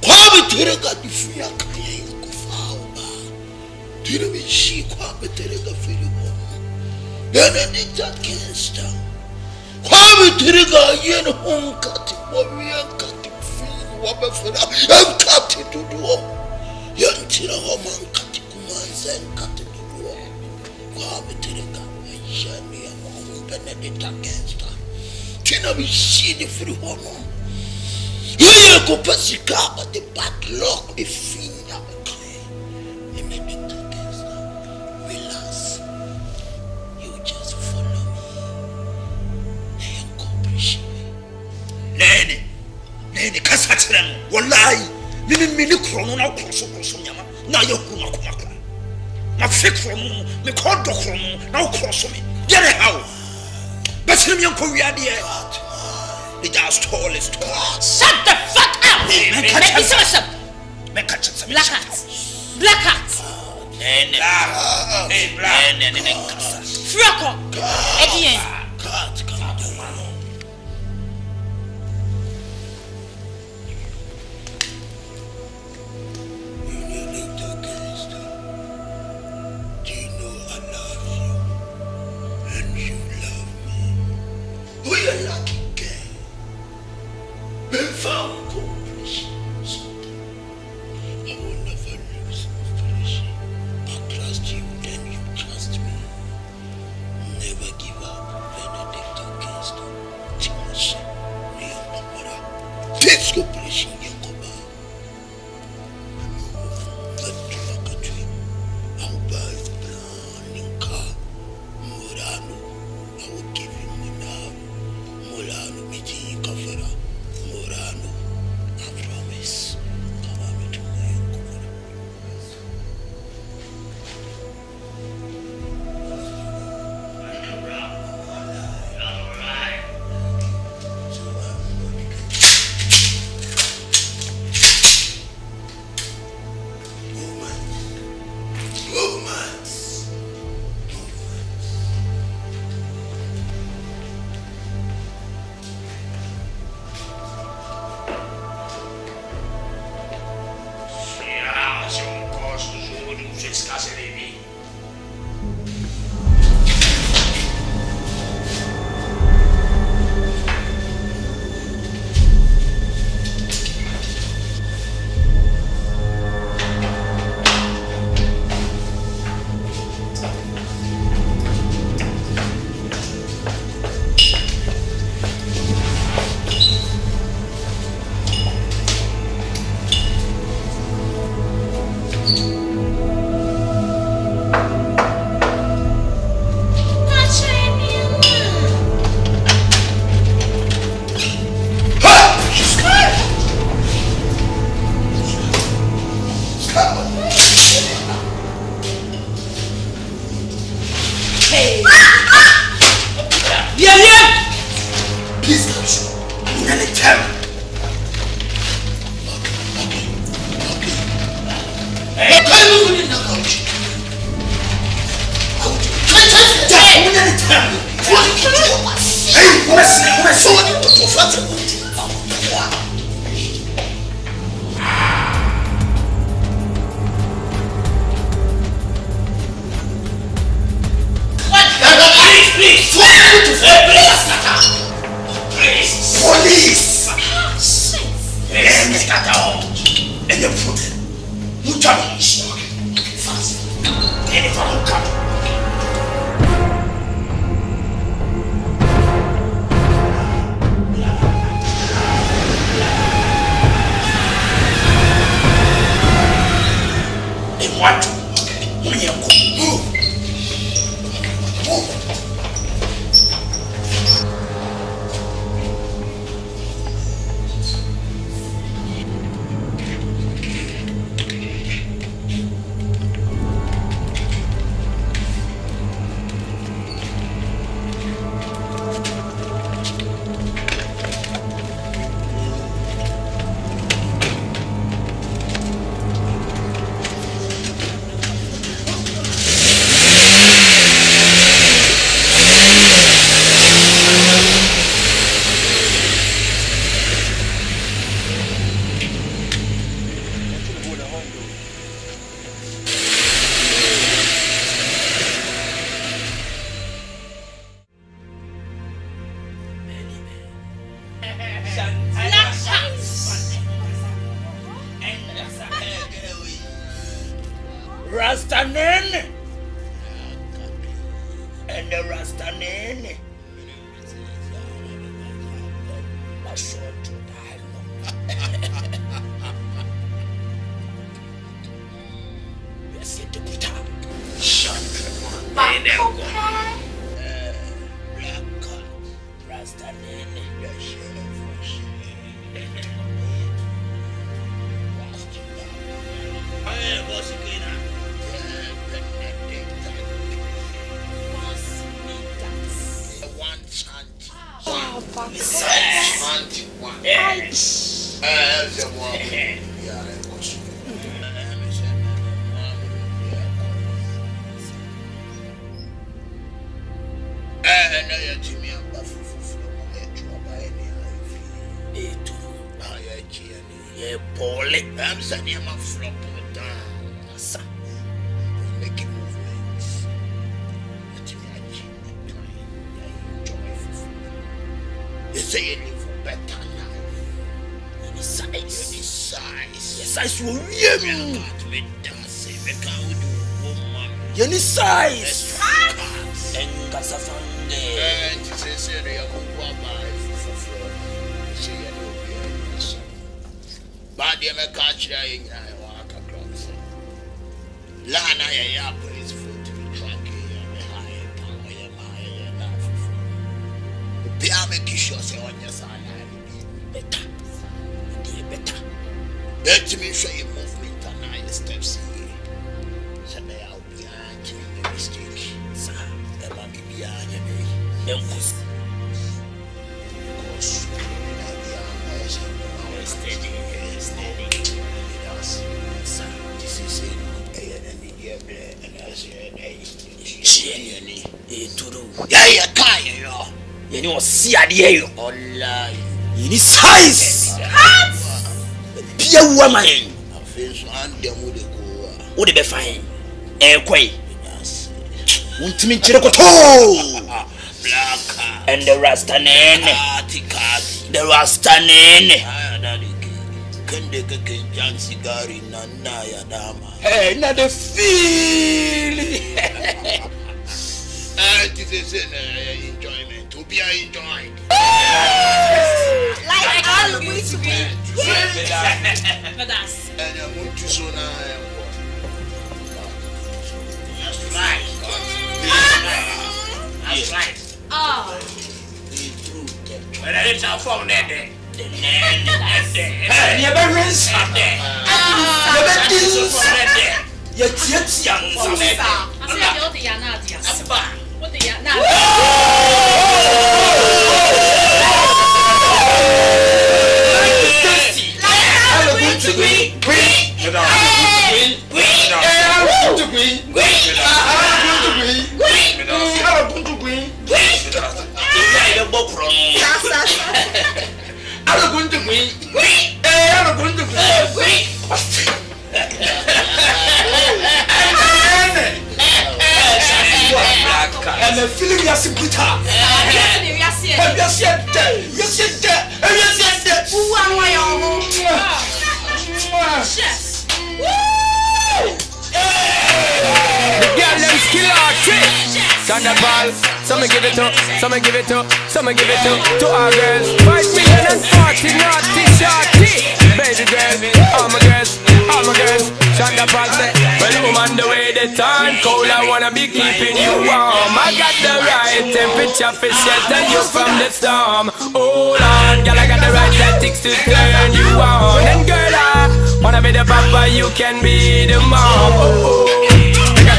Come to the God if we are Kanye, Kufawa. Do you mean she come to the God? Benedict against her. Come to the guy in home cutting, warrior cutting, Wabafra, and cutting to do. Young Tira Homan cutting commands and cutting to do. Come to the guy and Shani among Benedict against her. Tina be seen if you want. Here go Pessica, but the bad luck be finger. Benedict against her. Relax. Nene kasatren wallahi mini krono na kroso nyama na ye kuma ma fake krono me ko do krono na kroso me get it how but me yanko wiade e they just tall is tall. Shut the fuck up. Me catch some black hat nene kasa frako edien cut Never give Please, I'm gonna tell you. Hey, I'm Rastanen and the Rastanen. I sure to die. Yes, it to put up. Any size. And Casafande. And to say, but the American in walk across. Lana, ya police food to be tracking and high power. The Piame Kishos on your side. Better. Let me show you movement and 9 steps here. So they are behind me the mistake. Sir, there might be behind me. Because steady. Yes, sir. This is it. And I said, Jenny, yeah, you know, see a deal. Online. In his size. Pia woman. I feel so what the be fine? Won't me Chirakoto and the Rastanen. The Rastanen. Hey, not the feeling. This is enjoyment to be enjoyed. Like all the way to be. But that's and I want to so now. That's right. That's right. Oh. But I didn't have phone that day. The name that day. Never rinse up there. Never rinse up there. Yet, young. I said, you're the Yanadia. What the Yanadia? feeling ya sibita. The girl them skill are trick. Thunderball, some give it to, some give it to, some give it to our girls. 5,040 naughty shorty. Baby girl, all my girls, all my girls. Thunderball say, well, woman, the way the time cold, I wanna be keeping you warm. I got the right temperature for shelter you from the storm. Hold on, girl, I got the right tactics to turn you on. And girl, I wanna be the papa, you can be the mom. Oh, oh.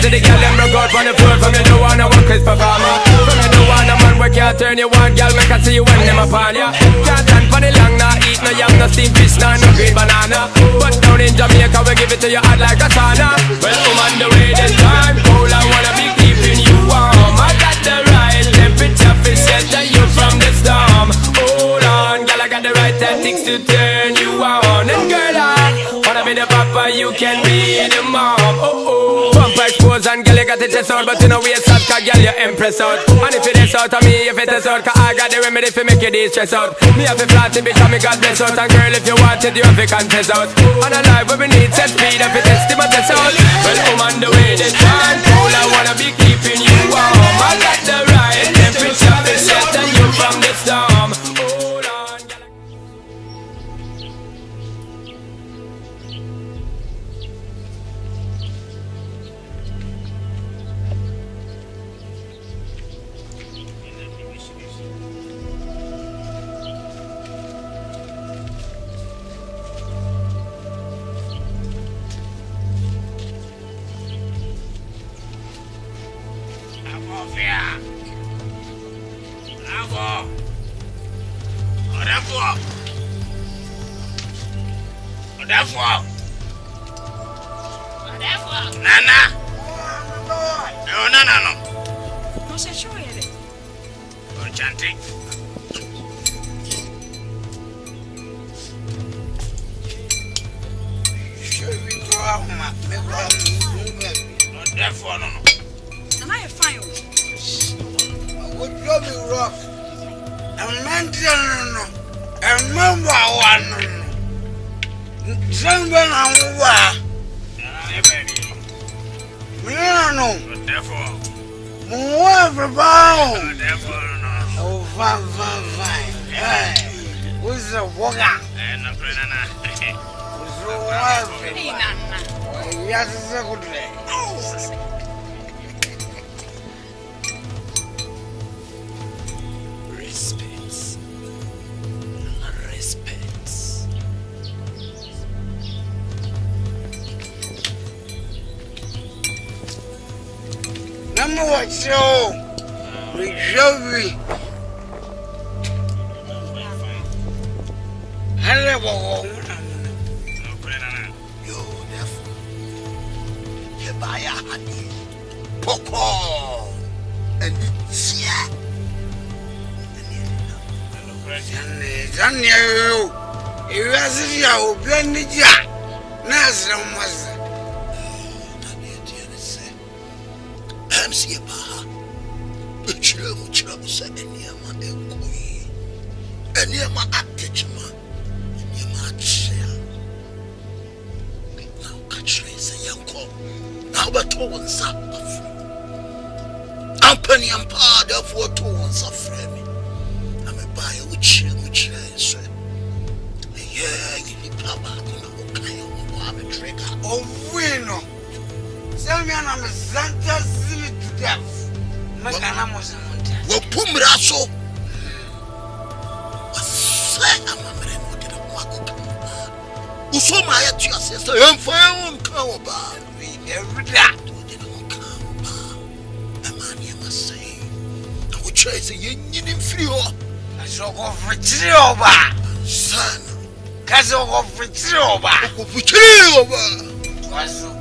To the girl them broke out on the floor. From you don't wanna work as performer. From you don't wanna man work can't turn you on. Girl make I see you when them upon ya. Can't stand for the long, nah eat no yam, no steamed fish, nah no green banana. But down in Jamaica we give it to you hot like a sauna. Well, woman, the way the time cold, I wanna be keeping you warm. I got the right temperature for shelter you from the storm. Hold on, girl, I got the right tactics to turn you on. And girl, I wanna be the papa, you can be the mom. Oh oh. Expose and girl you got the chest out, but you know we out, cause girl you impress out. And if it is out of me, if it is out, cause I got the remedy for make you de-stress out. Me have a flat bitch and me God bless out. And girl if you want it, you have to confess out. And a life where we need set speed, if it test my test out. Well, woman, the way the time cold, I wanna be keeping you warm. I got the right temperature to shelter you from the storm. Hold on, Nana. No, no, no, no. No, she sure it. Oh, chanting. Show me to our map. Not therefore, no. And I fine. What job you rough? A man, no. A member one. Someone on no, therefore, more about oh, fine. Who's the walker? And a friend, yes, it's a good day. Respect. Number what show? We show me. Hello, yo, therefore, you buy a honey, poko, and it's here. And you as you are blended, ya, Nazar was. See about the children said any of my queen, any of my attachment, any of my share. Now, Catrice and young call. Now, but two ones up. I'm penny and part of what two ones are framing. I'm a buyer which I said. Yeah, you need Papa, you know, kind of have a trigger. Oh, we know. Tell me, I'm a Santa. Well, Pumraso was say a mamma did a walk. Who saw my at your sister and found Cowaba? Every day didn't come. A man, you must say, I would chase a union free. I saw of Ritrioba, son, cousin of Ritrioba, of Ritrioba, was of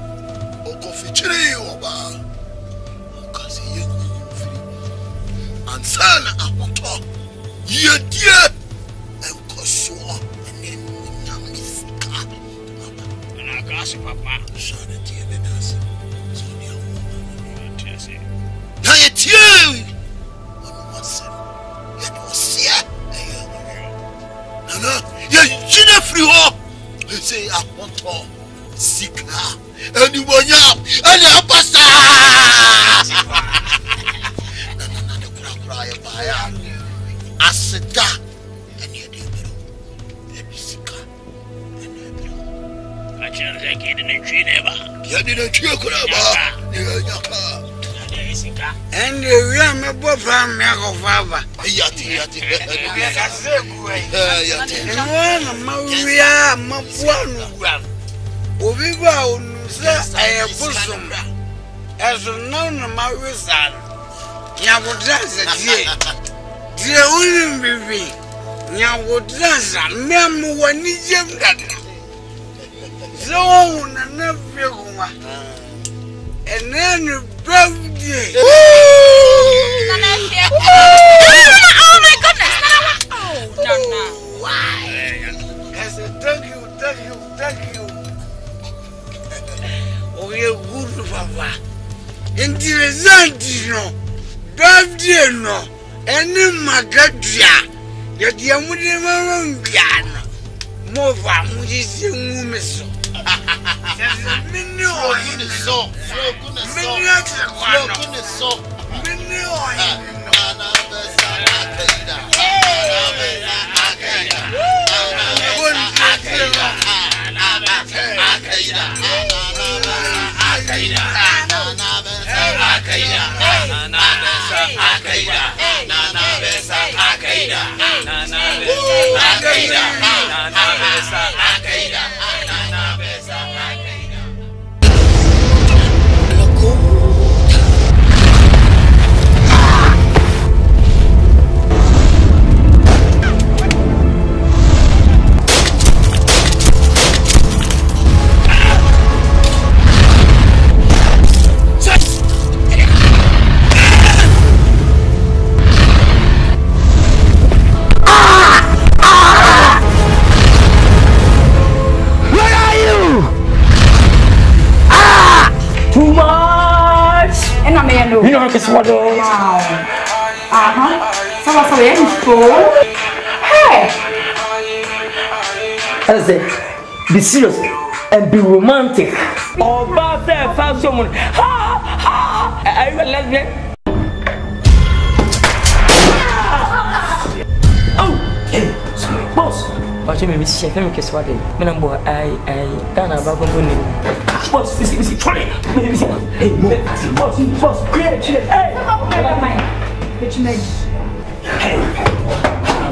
Ritrioba. And son, I want to talk. Ye dear, and Koso, and then Yamisika. And I got Papa, son, and dear, and us. So, dear woman, now it's you. ahoto sika animonyam ene apasa na kura ya baya aseda ene de bero ene sika ene bero achara kidi ne chineba yadi ne chikura ba ne nyaka sika ene wi me bo fa me ko fa yati kasegu yati no mawia mabuanu gwa obi ba onusa ayebusum ezo no mawisa nyabodanza die unim bibi nyabodanza mem wani jem dada zo na na feguma enenu birthday oh my goodness no why I said thank you oh you good papa interessant no birthday no eni magadia ya dia mudi mama mbiano mo va mudi se ngumeso You know how to swallow. So you're full. Hey! I say, be serious and be romantic. Oh, but I found someone. Are you a lesbian? Oh! Hey, sorry, boss. But you may be chef, I'm a swallow. Menambo, I can't have a good boss, this trolley. Hey, boss, great. Hey, Which made? Hey,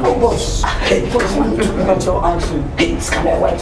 boss. Hey, boss, one about your answer. Hey, it's kind of white.